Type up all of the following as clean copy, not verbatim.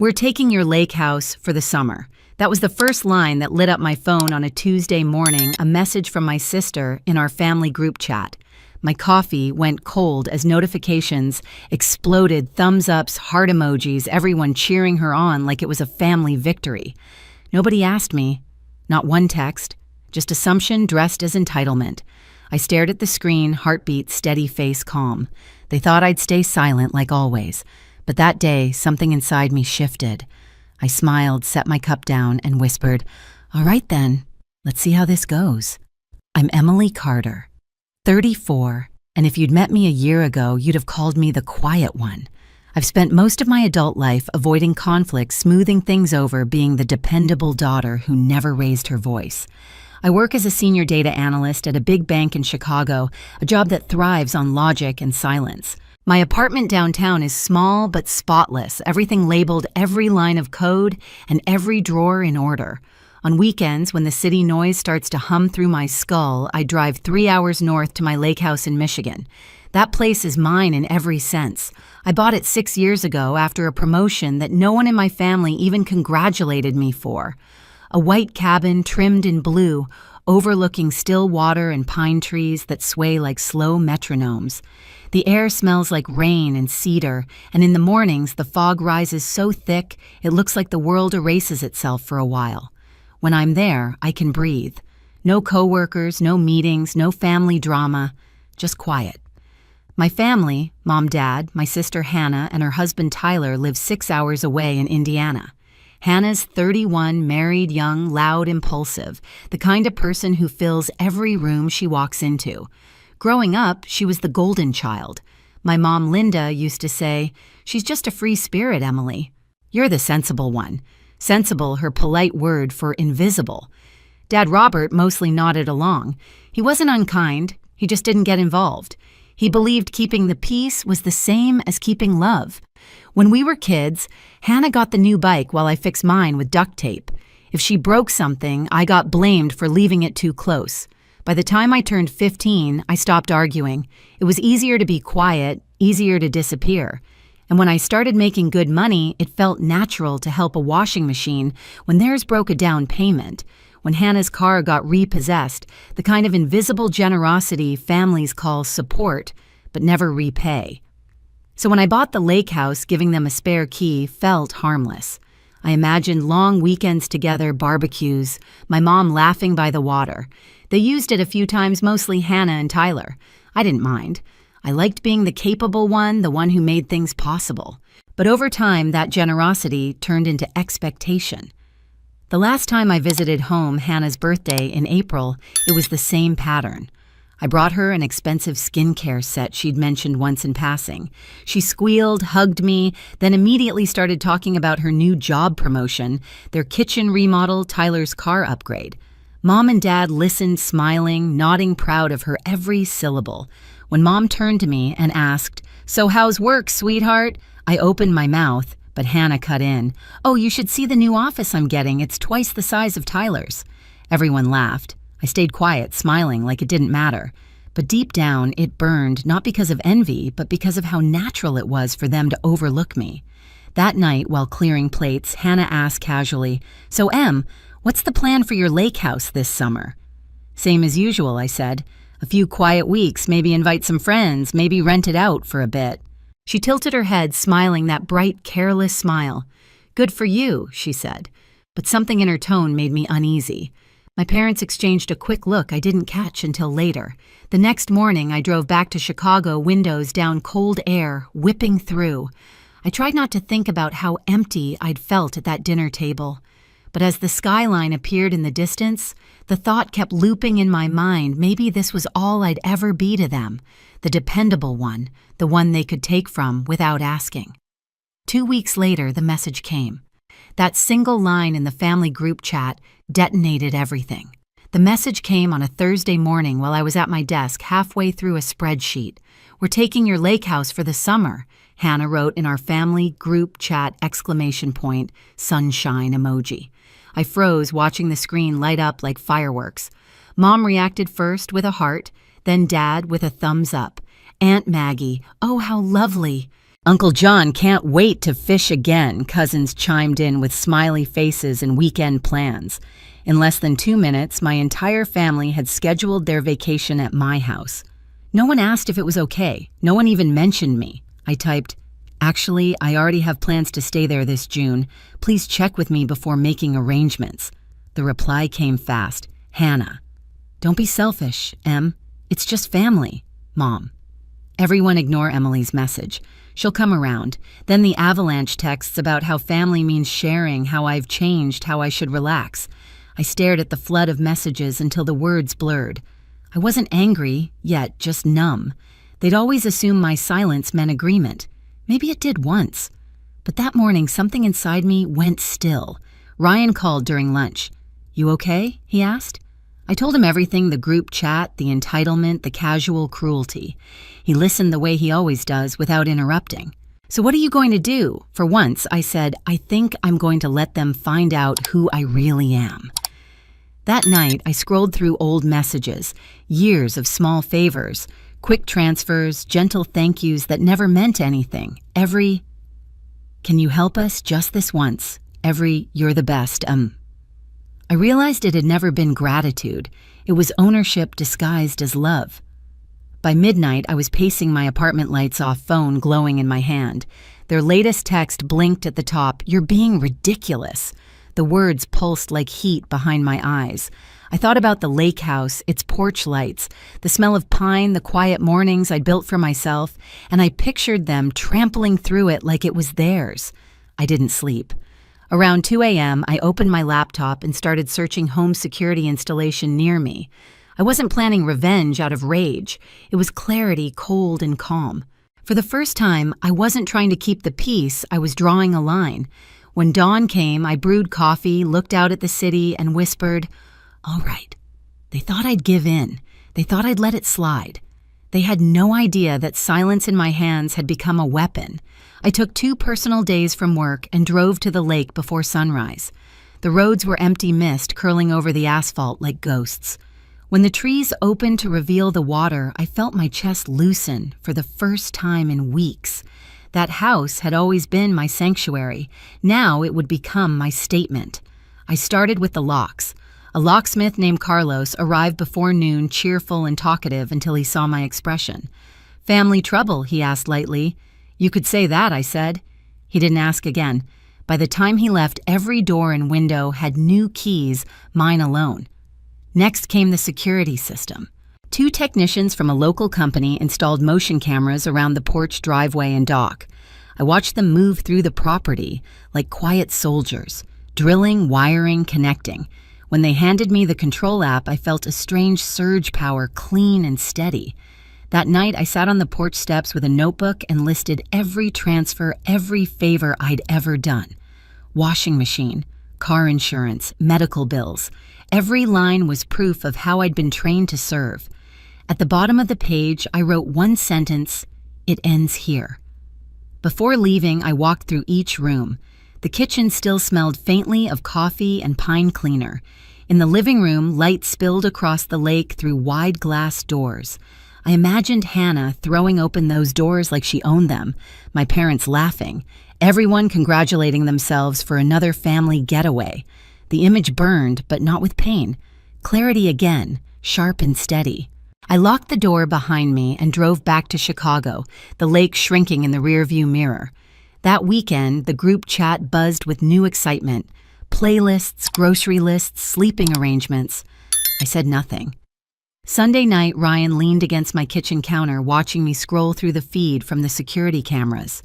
We're taking your lake house for the summer. That was the first line that lit up my phone on a Tuesday morning, a message from my sister in our family group chat. My coffee went cold as notifications exploded, thumbs ups, heart emojis, everyone cheering her on like it was a family victory. Nobody asked me. Not one text. Just assumption dressed as entitlement. I stared at the screen, heartbeat steady, face calm. They thought I'd stay silent like always. But that day, something inside me shifted. I smiled, set my cup down, and whispered, "All right then, let's see how this goes." I'm Emily Carter, 34, and if you'd met me a year ago, you'd have called me the quiet one. I've spent most of my adult life avoiding conflict, smoothing things over, being the dependable daughter who never raised her voice. I work as a senior data analyst at a big bank in Chicago, a job that thrives on logic and silence. My apartment downtown is small but spotless, everything labeled, every line of code, and every drawer in order. On weekends, when the city noise starts to hum through my skull, I drive 3 hours north to my lake house in Michigan. That place is mine in every sense. I bought it 6 years ago after a promotion that no one in my family even congratulated me for. A white cabin trimmed in blue, overlooking still water and pine trees that sway like slow metronomes. The air smells like rain and cedar, and in the mornings the fog rises so thick it looks like the world erases itself for a while. When I'm there, I can breathe. No coworkers, no meetings, no family drama, just quiet. My family, mom, dad, my sister Hannah, and her husband Tyler live 6 hours away in Indiana. Hannah's 31, married, young, loud, impulsive, the kind of person who fills every room she walks into. Growing up, she was the golden child. My mom, Linda, used to say, "She's just a free spirit, Emily. You're the sensible one." Sensible, her polite word for invisible. Dad Robert mostly nodded along. He wasn't unkind, he just didn't get involved. He believed keeping the peace was the same as keeping love. When we were kids, Hannah got the new bike while I fixed mine with duct tape. If she broke something, I got blamed for leaving it too close. By the time I turned 15, I stopped arguing. It was easier to be quiet, easier to disappear. And when I started making good money, it felt natural to help a washing machine when theirs broke a down payment. When Hannah's car got repossessed, the kind of invisible generosity families call support, but never repay. So when I bought the lake house, giving them a spare key felt harmless. I imagined long weekends together, barbecues, my mom laughing by the water. They used it a few times, mostly Hannah and Tyler. I didn't mind. I liked being the capable one, the one who made things possible. But over time, that generosity turned into expectation. The last time I visited home, Hannah's birthday in April, it was the same pattern. I brought her an expensive skincare set she'd mentioned once in passing. She squealed, hugged me, then immediately started talking about her new job promotion, their kitchen remodel, Tyler's car upgrade. Mom and Dad listened, smiling, nodding, proud of her every syllable. When Mom turned to me and asked, "So how's work, sweetheart?" I opened my mouth, but Hannah cut in. "Oh, you should see the new office I'm getting. It's twice the size of Tyler's." Everyone laughed. I stayed quiet, smiling like it didn't matter. But deep down, it burned, not because of envy, but because of how natural it was for them to overlook me. That night, while clearing plates, Hannah asked casually, "So, Em, what's the plan for your lake house this summer?" "Same as usual," I said. "A few quiet weeks, maybe invite some friends, maybe rent it out for a bit." She tilted her head, smiling that bright, careless smile. "Good for you," she said. But something in her tone made me uneasy. My parents exchanged a quick look I didn't catch until later. The next morning, I drove back to Chicago, windows down, cold air whipping through. I tried not to think about how empty I'd felt at that dinner table. But as the skyline appeared in the distance, the thought kept looping in my mind, maybe this was all I'd ever be to them, the dependable one, the one they could take from without asking. 2 weeks later, the message came. That single line in the family group chat detonated everything. The message came on a Thursday morning while I was at my desk halfway through a spreadsheet. "We're taking your lake house for the summer," Hannah wrote in our family group chat, ! Sunshine emoji. I froze, watching the screen light up like fireworks. Mom reacted first with a heart, then Dad with a thumbs up. Aunt Maggie, "Oh, how lovely." Uncle John can't wait to fish again, cousins chimed in with smiley faces and weekend plans. In less than 2 minutes, my entire family had scheduled their vacation at my house. No one asked if it was okay. No one even mentioned me. I typed, "Actually, I already have plans to stay there this June. Please check with me before making arrangements." The reply came fast. "Hannah, don't be selfish, Em. It's just family. Mom." Everyone ignore Emily's message. She'll come around. Then the avalanche texts about how family means sharing, how I've changed, how I should relax. I stared at the flood of messages until the words blurred. I wasn't angry, yet just numb. They'd always assume my silence meant agreement. Maybe it did once. But that morning, something inside me went still. Ryan called during lunch. "You okay?" he asked. I told him everything, the group chat, the entitlement, the casual cruelty. He listened the way he always does, without interrupting. "So what are you going to do?" For once, I said, "I think I'm going to let them find out who I really am." That night, I scrolled through old messages, years of small favors, quick transfers, gentle thank yous that never meant anything. Every, "Can you help us just this once?" Every, "You're the best, I realized it had never been gratitude. It was ownership disguised as love. By midnight, I was pacing my apartment lights off, phone glowing in my hand. Their latest text blinked at the top, "You're being ridiculous." The words pulsed like heat behind my eyes. I thought about the lake house, its porch lights, the smell of pine, the quiet mornings I'd built for myself, and I pictured them trampling through it like it was theirs. I didn't sleep. Around 2 a.m., I opened my laptop and started searching home security installation near me. I wasn't planning revenge out of rage. It was clarity, cold and calm. For the first time, I wasn't trying to keep the peace, I was drawing a line. When dawn came, I brewed coffee, looked out at the city, and whispered, "All right." They thought I'd give in. They thought I'd let it slide. They had no idea that silence in my hands had become a weapon. I took 2 personal days from work and drove to the lake before sunrise. The roads were empty mist curling over the asphalt like ghosts. When the trees opened to reveal the water, I felt my chest loosen for the first time in weeks. That house had always been my sanctuary. Now it would become my statement. I started with the locks. A locksmith named Carlos arrived before noon, cheerful and talkative until he saw my expression. "Family trouble?" he asked lightly. "You could say that," I said. He didn't ask again. By the time he left, every door and window had new keys, mine alone. Next came the security system. 2 technicians from a local company installed motion cameras around the porch, driveway, and dock. I watched them move through the property like quiet soldiers, drilling, wiring, connecting. When they handed me the control app, I felt a strange surge power, clean and steady. That night, I sat on the porch steps with a notebook and listed every transfer, every favor I'd ever done. Washing machine, car insurance, medical bills. Every line was proof of how I'd been trained to serve. At the bottom of the page, I wrote one sentence, "It ends here." Before leaving, I walked through each room. The kitchen still smelled faintly of coffee and pine cleaner. In the living room, light spilled across the lake through wide glass doors. I imagined Hannah throwing open those doors like she owned them, my parents laughing, everyone congratulating themselves for another family getaway. The image burned, but not with pain. Clarity again, sharp and steady. I locked the door behind me and drove back to Chicago, the lake shrinking in the rearview mirror. That weekend, the group chat buzzed with new excitement. Playlists, grocery lists, sleeping arrangements. I said nothing. Sunday night, Ryan leaned against my kitchen counter, watching me scroll through the feed from the security cameras.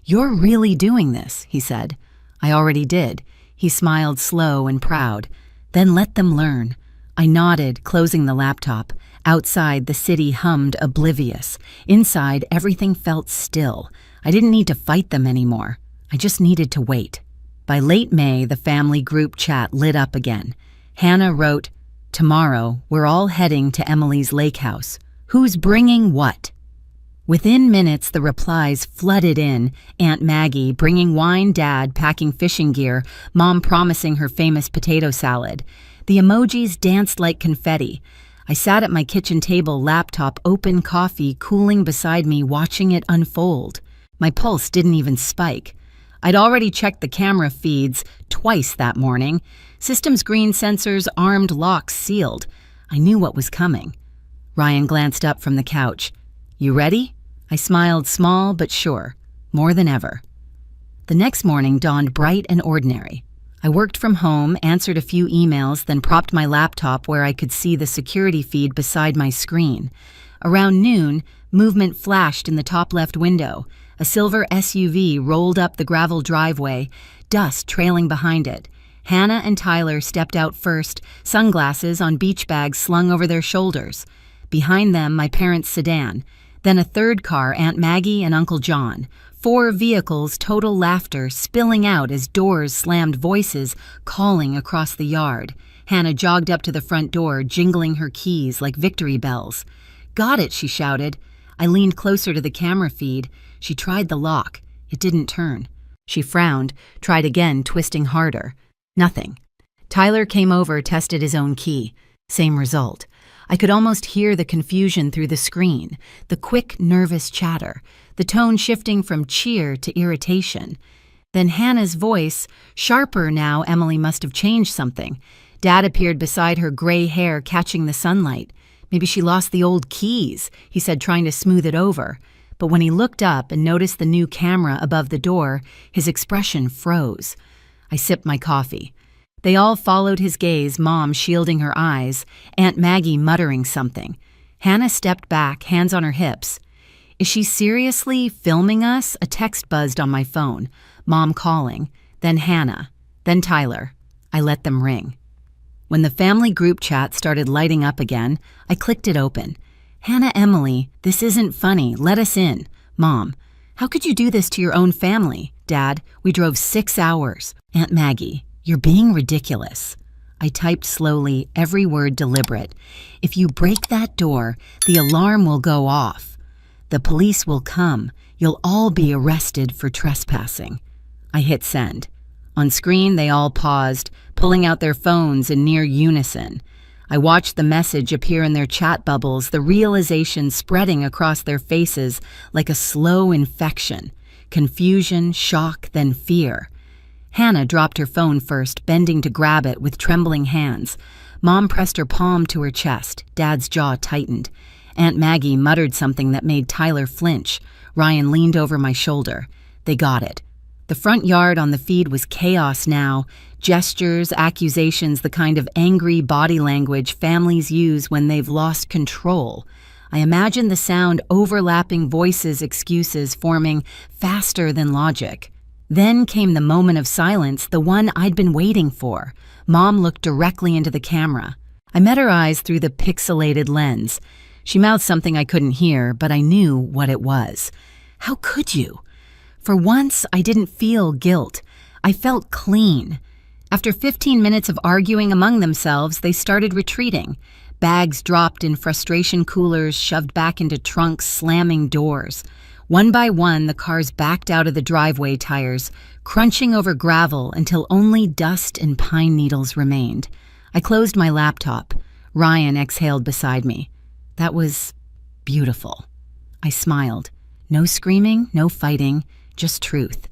"You're really doing this," he said. I already did. He smiled slow and proud. "Then let them learn." I nodded, closing the laptop. Outside, the city hummed oblivious. Inside, everything felt still. I didn't need to fight them anymore. I just needed to wait. By late May, the family group chat lit up again. Hannah wrote, "Tomorrow, we're all heading to Emily's lake house. Who's bringing what?" Within minutes, the replies flooded in. Aunt Maggie bringing wine, Dad packing fishing gear, Mom promising her famous potato salad. The emojis danced like confetti. I sat at my kitchen table, laptop open, coffee cooling beside me, watching it unfold. My pulse didn't even spike. I'd already checked the camera feeds twice that morning. System's green sensors, armed locks sealed. I knew what was coming. Ryan glanced up from the couch. "You ready?" I smiled, small but sure, more than ever. The next morning dawned bright and ordinary. I worked from home, answered a few emails, then propped my laptop where I could see the security feed beside my screen. Around noon, movement flashed in the top left window. A silver SUV rolled up the gravel driveway, dust trailing behind it. Hannah and Tyler stepped out first, sunglasses on beach bags slung over their shoulders. Behind them, my parents' sedan. Then a third car, Aunt Maggie and Uncle John. 4 vehicles, total laughter spilling out as doors slammed, voices calling across the yard. Hannah jogged up to the front door, jingling her keys like victory bells. "Got it," she shouted. I leaned closer to the camera feed. She tried the lock. It didn't turn. She frowned, tried again, twisting harder. Nothing. Tyler came over, tested his own key. Same result. I could almost hear the confusion through the screen, the quick, nervous chatter, the tone shifting from cheer to irritation. Then Hannah's voice, sharper now. Emily must have changed something. Dad appeared beside her, gray hair catching the sunlight. "Maybe she lost the old keys," he said, trying to smooth it over. But when he looked up and noticed the new camera above the door, his expression froze. I sipped my coffee. They all followed his gaze, Mom shielding her eyes, Aunt Maggie muttering something. Hannah stepped back, hands on her hips. "Is she seriously filming us?" A text buzzed on my phone. Mom calling, then Hannah, then Tyler. I let them ring. When the family group chat started lighting up again, I clicked it open. "Hannah, Emily, this isn't funny. Let us in." Mom, "How could you do this to your own family?" Dad, "We drove 6 hours." Aunt Maggie, "You're being ridiculous." I typed slowly, every word deliberate. "If you break that door, the alarm will go off. The police will come. You'll all be arrested for trespassing." I hit send. On screen, they all paused, pulling out their phones in near unison. I watched the message appear in their chat bubbles, the realization spreading across their faces like a slow infection. Confusion, shock, then fear. Hannah dropped her phone first, bending to grab it with trembling hands. Mom pressed her palm to her chest. Dad's jaw tightened. Aunt Maggie muttered something that made Tyler flinch. Ryan leaned over my shoulder. They got it. The front yard on the feed was chaos now. Gestures, accusations, the kind of angry body language families use when they've lost control. I imagined the sound, overlapping voices, excuses forming faster than logic. Then came the moment of silence, the one I'd been waiting for. Mom looked directly into the camera. I met her eyes through the pixelated lens. She mouthed something I couldn't hear, but I knew what it was. "How could you?" For once, I didn't feel guilt. I felt clean. After 15 minutes of arguing among themselves, they started retreating. Bags dropped in frustration, coolers shoved back into trunks, slamming doors. One by one, the cars backed out of the driveway, tires crunching over gravel until only dust and pine needles remained. I closed my laptop. Ryan exhaled beside me. That was beautiful. I smiled. No screaming, no fighting, just truth.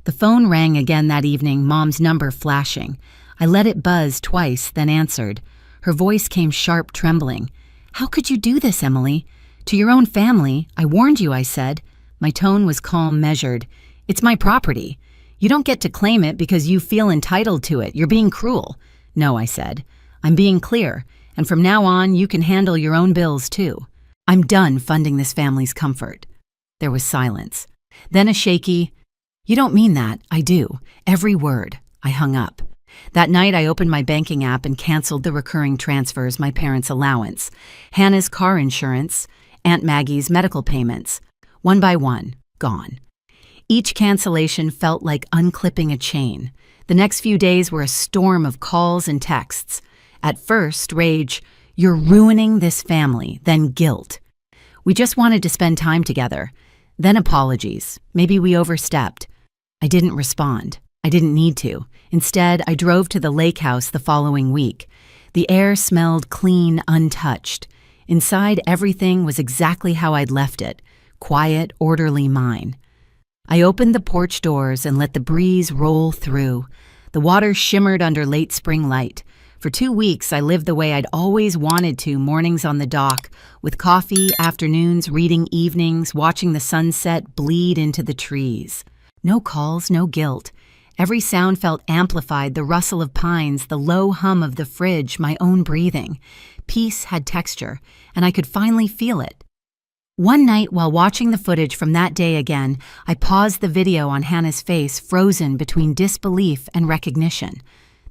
The phone rang again that evening, Mom's number flashing. I let it buzz twice, then answered. Her voice came sharp, trembling. "How could you do this, Emily? To your own family? I warned you," I said. My tone was calm, measured. "It's my property. You don't get to claim it because you feel entitled to it. You're being cruel." "No," I said. "I'm being clear, and from now on, you can handle your own bills, too. I'm done funding this family's comfort." There was silence. Then a shaky, "You don't mean that." "I do. Every word." I hung up. That night, I opened my banking app and canceled the recurring transfers, my parents' allowance, Hannah's car insurance, Aunt Maggie's medical payments. One by one, gone. Each cancellation felt like unclipping a chain. The next few days were a storm of calls and texts. At first, rage, "You're ruining this family," then guilt. "We just wanted to spend time together." Then apologies. Maybe we overstepped. I didn't respond. I didn't need to. Instead, I drove to the lake house the following week. The air smelled clean, untouched. Inside, everything was exactly how I'd left it. Quiet, orderly mine. I opened the porch doors and let the breeze roll through. The water shimmered under late spring light. For 2 weeks, I lived the way I'd always wanted to, mornings on the dock, with coffee, afternoons, reading evenings, watching the sunset bleed into the trees. No calls, no guilt. Every sound felt amplified, the rustle of pines, the low hum of the fridge, my own breathing. Peace had texture, and I could finally feel it. One night, while watching the footage from that day again, I paused the video on Hannah's face, frozen between disbelief and recognition.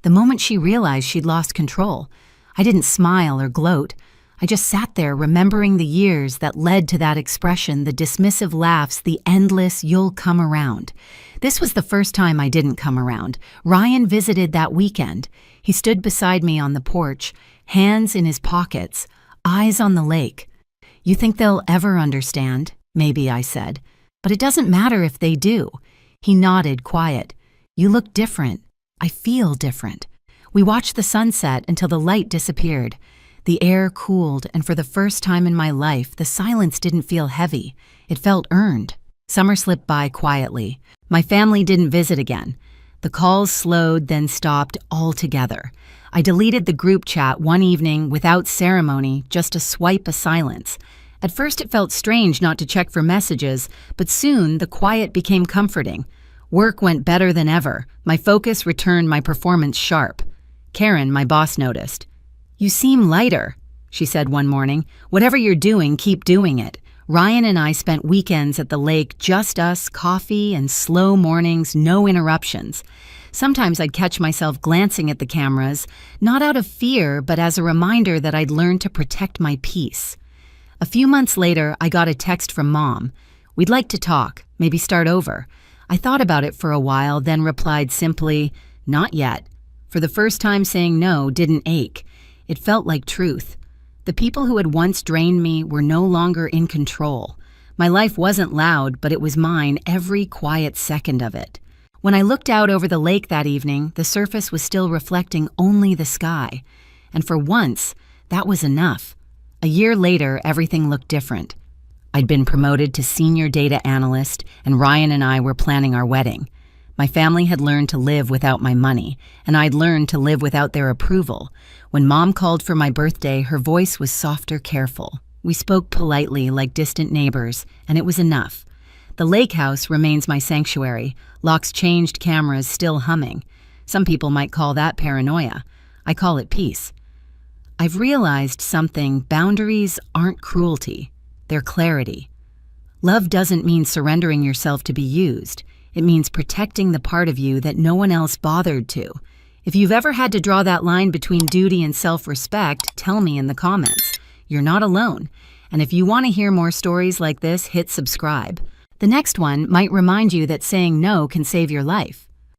The moment she realized she'd lost control, I didn't smile or gloat. I just sat there remembering the years that led to that expression, the dismissive laughs, the endless "you'll come around." This was the first time I didn't come around. Ryan visited that weekend. He stood beside me on the porch, hands in his pockets, eyes on the lake. "You think they'll ever understand?" Maybe, I said. "But it doesn't matter if they do." He nodded, quiet. "You look different. I feel different." We watched the sunset until the light disappeared. The air cooled, and for the first time in my life, the silence didn't feel heavy. It felt earned. Summer slipped by quietly. My family didn't visit again. The calls slowed, then stopped altogether. I deleted the group chat one evening without ceremony, just a swipe of silence. At first it felt strange not to check for messages, but soon the quiet became comforting. Work went better than ever. My focus returned, my performance sharp. Karen, my boss, noticed. "You seem lighter," she said one morning. "Whatever you're doing, keep doing it." Ryan and I spent weekends at the lake, just us, coffee and slow mornings, no interruptions. Sometimes I'd catch myself glancing at the cameras, not out of fear, but as a reminder that I'd learned to protect my peace. A few months later, I got a text from Mom. "We'd like to talk, maybe start over." I thought about it for a while, then replied simply, "Not yet." For the first time, saying no didn't ache. It felt like truth. The people who had once drained me were no longer in control. My life wasn't loud, but it was mine, every quiet second of it. When I looked out over the lake that evening, the surface was still reflecting only the sky. And for once, that was enough. A year later, everything looked different. I'd been promoted to senior data analyst, and Ryan and I were planning our wedding. My family had learned to live without my money, and I'd learned to live without their approval. When Mom called for my birthday, her voice was softer, careful. We spoke politely, like distant neighbors, and it was enough. The lake house remains my sanctuary, locks changed, cameras still humming. Some people might call that paranoia. I call it peace. I've realized something: boundaries aren't cruelty. They're clarity. Love doesn't mean surrendering yourself to be used. It means protecting the part of you that no one else bothered to. If you've ever had to draw that line between duty and self-respect, tell me in the comments. You're not alone. And if you want to hear more stories like this, hit subscribe. The next one might remind you that saying no can save your life.